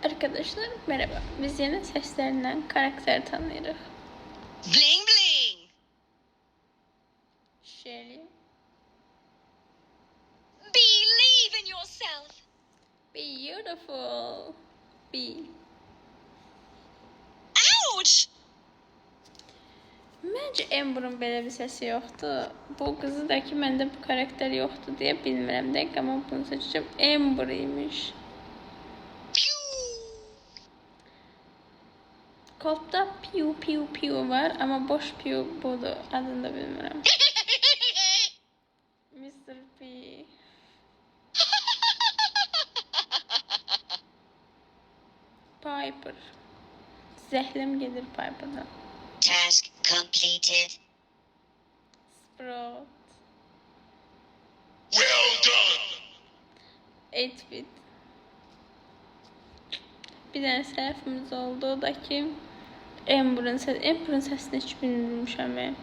Arkadaşlar merhaba. Biz yine seslerinden karakter tanıyoruz. Bling bling. Shelly. Believe in yourself. Beautiful. Be. Ouch. Məncə Amber'ın belə bir səsi yoxdur. Bu qızı da ki, məndə bu karakter yoxdur deyə bilmirəm. Dəqiq ama bunu seçəcəm. Amber imiş. Kodda piu piu piu var ama boş piu budur. Adını da bilmirəm. Mr. P. Piper. Zəhləm gedir Piper'dan. Task completed. Sprout. Well done. 8-bit. Bir dənə səhvimiz oldu. O da ki Amber'ın səsini heç bilmirmişəm.